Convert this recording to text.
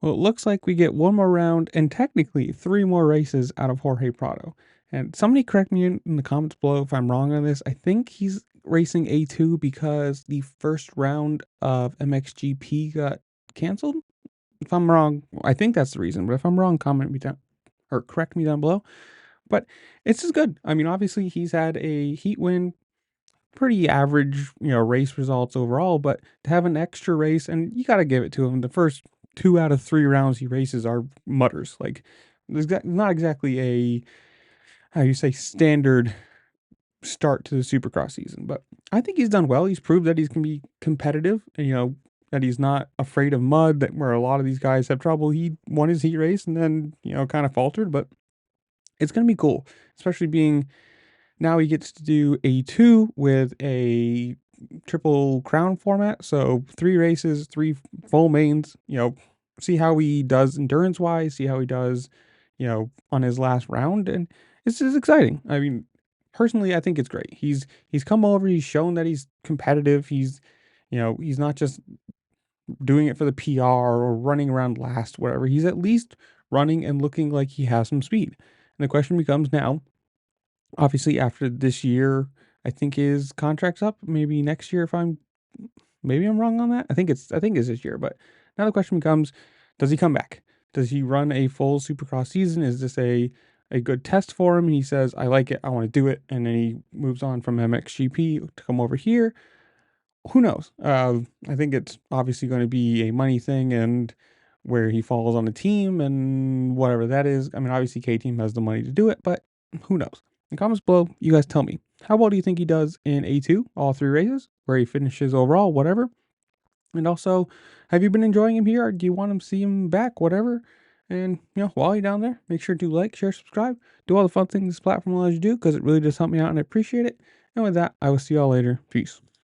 Well, it looks like we get one more round and technically three more races out of Jorge Prado. And somebody correct me in the comments below if I'm wrong on this. I think he's racing A2 because the first round of MXGP got canceled. If I'm wrong, I think that's the reason. But if I'm wrong, comment me down or correct me down below. But it's just good. I mean, obviously he's had a heat win, pretty average, race results overall, but to have an extra race, and you got to give it to him. The first 2 out of 3 rounds he races are mutters. Like, there's not exactly a, how you say, standard start to the Supercross season, but I think he's done well. He's proved that he's can be competitive, and, that he's not afraid of mud, that where a lot of these guys have trouble. He won his heat race and then, kind of faltered, but it's going to be cool, especially being now he gets to do A2 with a triple crown format. So 3 races, 3 full mains, see how he does endurance wise, see how he does, on his last round. And it's just exciting. I mean, personally, I think it's great. He's come over, he's shown that he's competitive. He's not just doing it for the PR or running around last, whatever. He's at least running and looking like he has some speed. And the question becomes now, obviously after this year, I think his contract's up. Maybe next year, maybe I'm wrong on that. I think it's this year. But now the question becomes, does he come back? Does he run a full Supercross season? Is this a good test for him? And he says, I like it, I want to do it, and then he moves on from MXGP to come over here. Who knows? I think it's obviously going to be a money thing and where he falls on the team and whatever that is. I mean, obviously K-Team has the money to do it, but who knows? In the comments below, you guys tell me. How well do you think he does in A2, all 3 races, where he finishes overall, whatever? And also, have you been enjoying him here, or do you want to see him back, whatever? And, while you're down there, make sure to like, share, subscribe, do all the fun things this platform allows you to do, because it really does help me out, and I appreciate it. And with that, I will see y'all later. Peace.